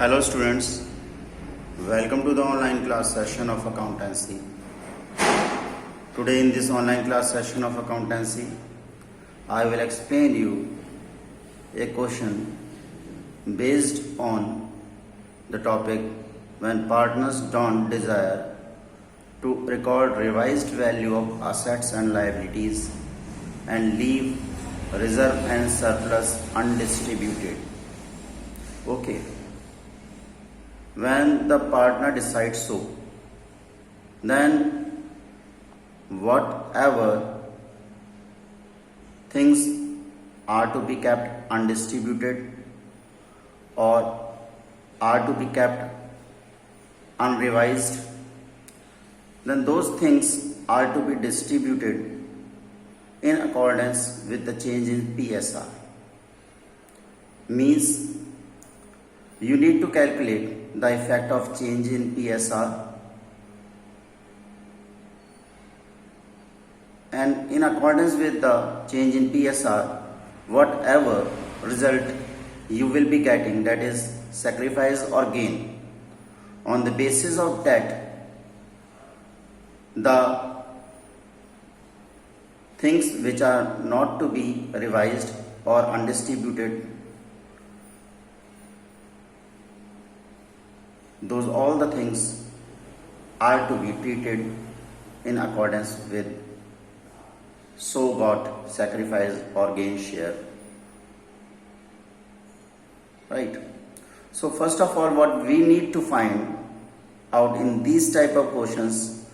Hello students, welcome to the online class session of accountancy. Today in this online class session of accountancy, I will explain you a question based on the topic when partners don't desire to record revised value of assets and liabilities and leave reserve and surplus undistributed. Okay. When the partner decides so, then whatever things are to be kept undistributed or are to be kept unrevised, then those things are to be distributed in accordance with the change in PSR. Means you need to calculate the effect of change in PSR, and in accordance with the change in PSR, whatever result you will be getting, that is sacrifice or gain, on the basis of that the things which are not to be revised or undistributed, those all the things are to be treated in accordance with so got sacrifice or gain share. Right. So first of all, what we need to find out in these type of questions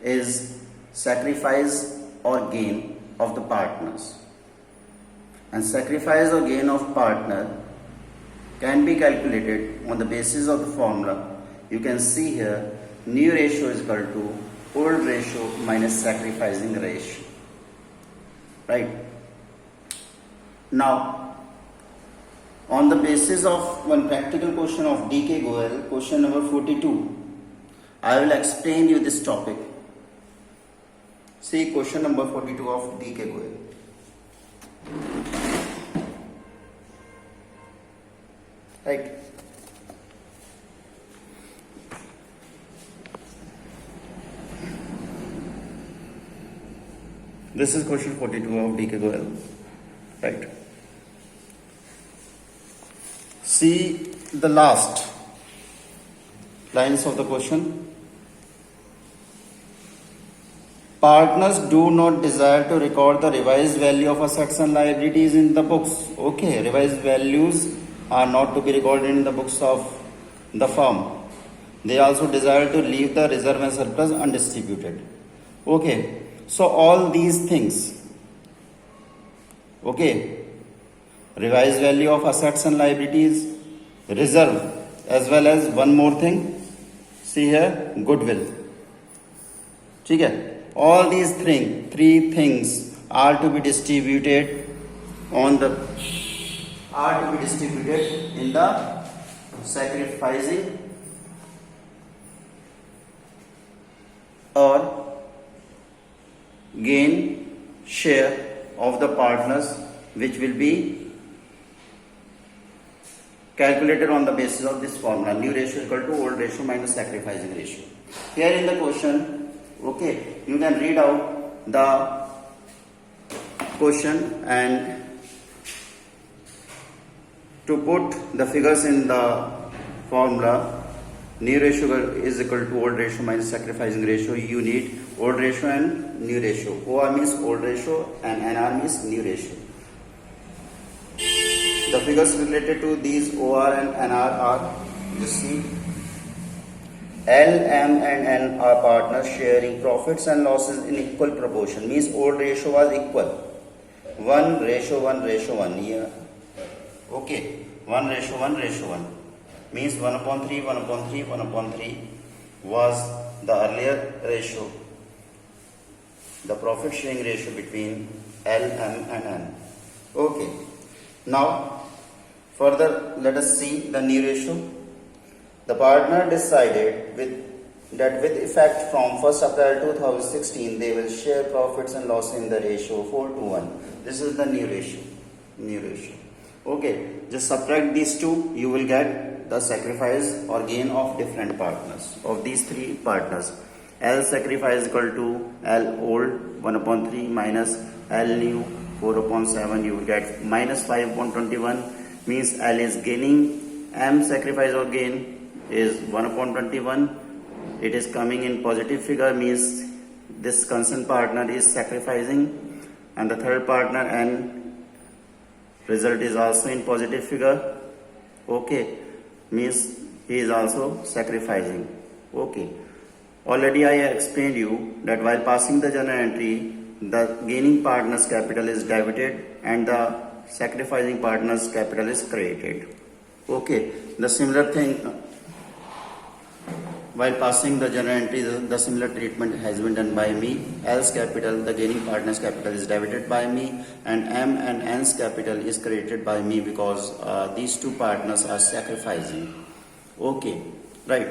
is sacrifice or gain of the partners. And sacrifice or gain of partner can be calculated on the basis of the formula. You can see here new ratio is equal to old ratio minus sacrificing ratio. Right. Now, on the basis of one practical question of DK Goel, question number 42, I will explain you this topic. See question number 42 of DK Goel. Right. This is question 42 of DK Goel. Right. See the last lines of the question. Partners do not desire to record the revised value of assets and liabilities in the books. Okay, revised values are not to be recorded in the books of the firm. They also desire to leave the reserve and surplus undistributed. Okay, so all these things, okay, revised value of assets and liabilities, reserve, as well as one more thing, see here, goodwill. Okay, all these three things are to be distributed in the sacrificing or gain share of the partners, which will be calculated on the basis of this formula, new ratio equal to old ratio minus sacrificing ratio. Here in the question, okay, you can read out the question and to put the figures in the formula, new ratio is equal to old ratio minus sacrificing ratio. You need old ratio and new ratio. OR means old ratio and NR means new ratio. The figures related to these OR and NR are, you see, L, M and N are partners sharing profits and losses in equal proportion. Means old ratio was equal. 1:1:1 here. Okay, 1:1:1 means 1/3, 1/3, 1/3 was the earlier ratio, the profit sharing ratio between L, M and N. Okay, now further let us see the new ratio. The partner decided that with effect from 1st April 2016 they will share profits and loss in the ratio 4:1. This is the new ratio. Okay, just subtract these two, you will get the sacrifice or gain of different partners, of these three partners. L sacrifice equal to L old 1 upon 3 minus L new 4 upon 7, you will get minus 5 upon 21, means L is gaining, M sacrifice or gain is 1 upon 21, it is coming in positive figure, means this concerned partner is sacrificing, and the third partner N result is also in positive figure. Okay, means he is also sacrificing. Okay, already I explained you that while passing the journal entry, the gaining partner's capital is debited and the sacrificing partner's capital is credited. Okay, the similar thing while passing the journal entry, the similar treatment has been done by me. L's capital, the gaining partner's capital, is debited by me, and M and N's capital is credited by me because these two partners are sacrificing. Okay, right.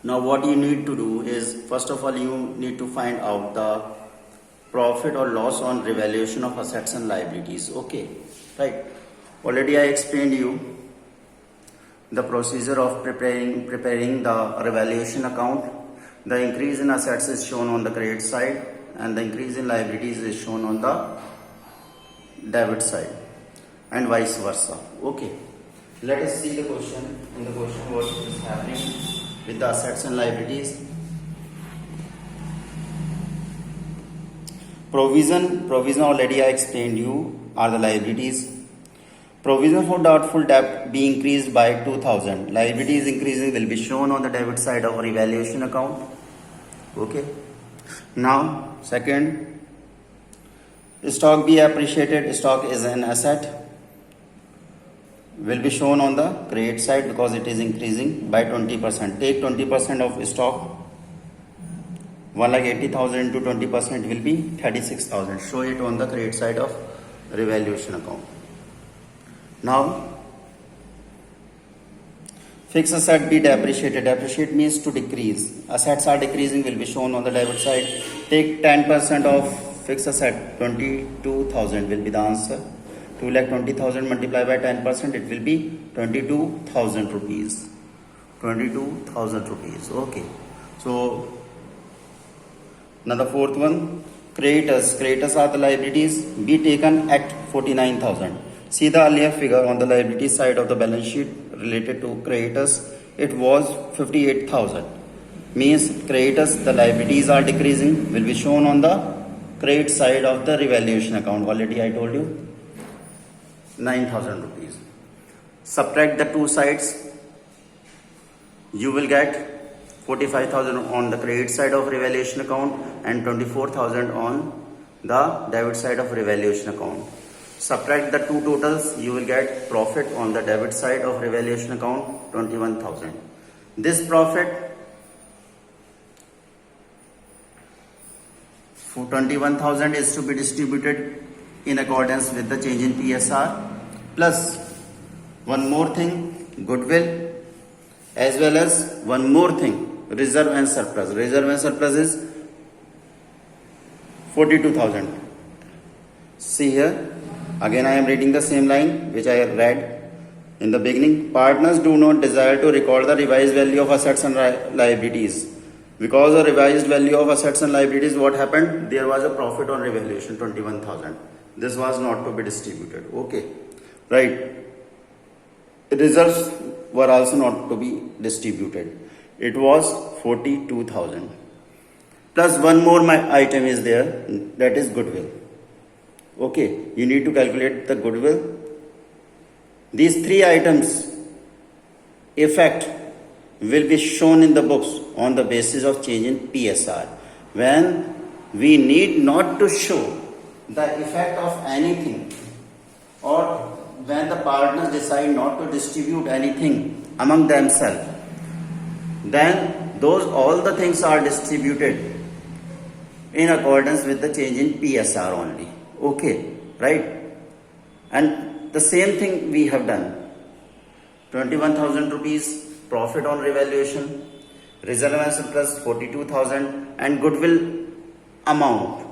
Now what you need to do is, first of all, you need to find out the profit or loss on revaluation of assets and liabilities. Okay, right. Already I explained you the procedure of preparing the revaluation account. The increase in assets is shown on the credit side and the increase in liabilities is shown on the debit side, and vice versa. Okay, let us see the question. In the question, what is happening with the assets and liabilities. Provision already I explained you are the liabilities. Provision for doubtful debt be increased by 2000. Liabilities increasing will be shown on the debit side of revaluation account. Okay. Now, second, stock be appreciated. Stock is an asset. Will be shown on the credit side because it is increasing by 20%. Take 20% of stock. 1,80,000 into 20% will be 36,000. Show it on the credit side of revaluation account. Now, fixed asset be depreciated. Depreciate means to decrease. Assets are decreasing will be shown on the debit side. Take 10% of fixed asset. 22,000 will be the answer. 2,20,000 multiplied by 10%, it will be 22,000 rupees. 22,000 rupees. Okay. So now the fourth one, creditors. Creditors are the liabilities be taken at 49,000. See the earlier figure on the liability side of the balance sheet related to creditors. It was 58,000. Means creditors, the liabilities are decreasing, will be shown on the credit side of the revaluation account. Already I told you 9,000 rupees. Subtract the two sides. You will get 45,000 on the credit side of revaluation account and 24,000 on the debit side of revaluation account. Subtract the two totals, you will get profit on the debit side of revaluation account 21,000. This profit for 21,000 is to be distributed in accordance with the change in PSR, plus one more thing, goodwill, as well as one more thing, reserve and surplus. Reserve and surplus is 42,000. See here. Again, I am reading the same line which I read in the beginning. Partners do not desire to record the revised value of assets and liabilities. Because of revised value of assets and liabilities, what happened? There was a profit on revaluation, 21,000. This was not to be distributed. Okay, right. Reserves were also not to be distributed. It was 42,000. Plus one more item is there, that is goodwill. Okay, you need to calculate the goodwill. These three items effect will be shown in the books on the basis of change in PSR. When we need not to show the effect of anything, or when the partners decide not to distribute anything among themselves, then all the things are distributed in accordance with the change in PSR only. Okay, right? And the same thing we have done. 21,000 rupees profit on revaluation, reserve and surplus 42,000, and goodwill amount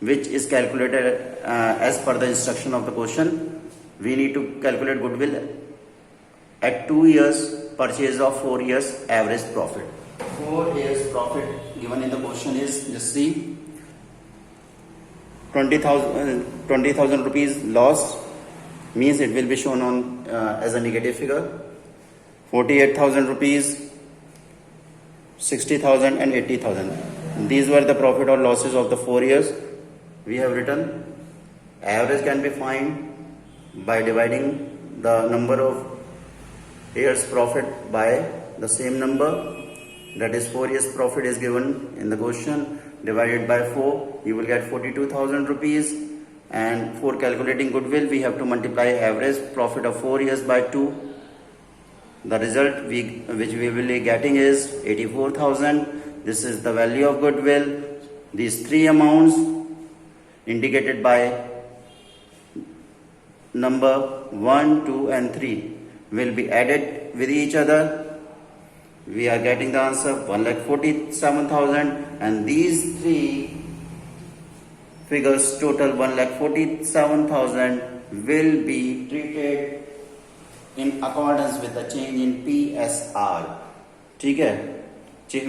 which is calculated as per the instruction of the question we need to calculate goodwill at 2 years purchase of 4 years average profit. 4 years profit given in the question is, just see, 20,000 rupees loss means it will be shown on as a negative figure. 48,000 rupees, 60,000 and 80,000. These were the profit or losses of the 4 years. We have written average can be found by dividing the number of years profit by the same number, that is 4 years profit is given in the question, divided by 4, you will get 42,000 rupees. And for calculating goodwill, we have to multiply average profit of 4 years by 2. The result which we will be getting is 84,000. This is the value of goodwill. These three amounts indicated by number 1, 2 and 3 will be added with each other. We are getting the answer 1,47,000, and these three figures total 1,47,000 will be treated in accordance with the change in PSR. ठीक है?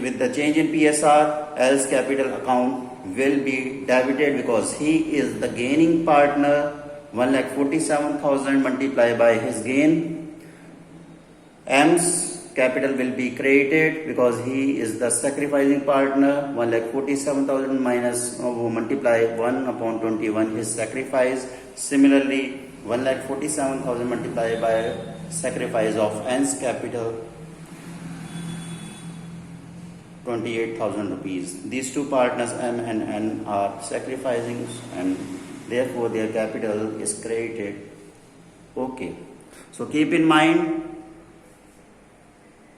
With the change in PSR, L's capital account will be debited because he is the gaining partner. 1,47,000 multiplied by his gain. M's capital will be credited because he is the sacrificing partner. 1,47,000 minus multiply 1 upon 21 his sacrifice. Similarly, 1,47,000 multiplied by sacrifice of N's capital, 28,000 rupees. These two partners M and N are sacrificing and therefore their capital is credited. Okay. So keep in mind,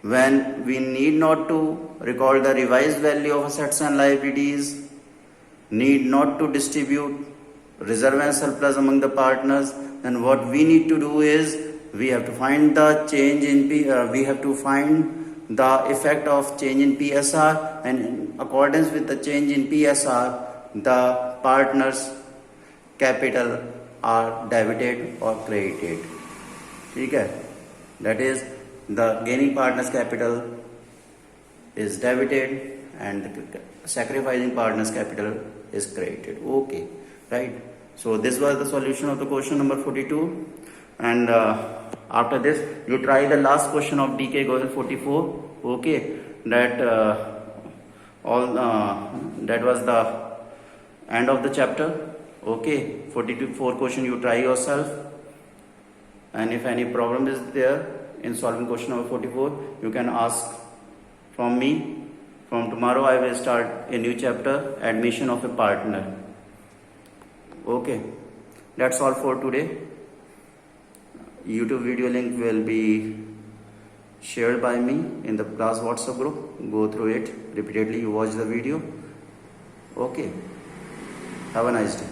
when we need not to recall the revised value of assets and liabilities, need not to distribute reserve and surplus among the partners, then what we need to do is we have to find the change in we have to find the effect of change in PSR, and in accordance with the change in PSR, the partners' capital are debited or credited. Okay? That is, the gaining partner's capital is debited and the sacrificing partner's capital is credited. Okay, right? So this was the solution of the question number 42. And after this, you try the last question of DK Goyal 44. Okay, that that was the end of the chapter. Okay, 44 question you try yourself, and if any problem is there in solving question number 44, you can ask from me. From tomorrow I will start a new chapter, admission of a partner. Okay, that's all for today. YouTube video link will be shared by me in the class WhatsApp group. Go through it repeatedly, you watch the video. Okay, have a nice day.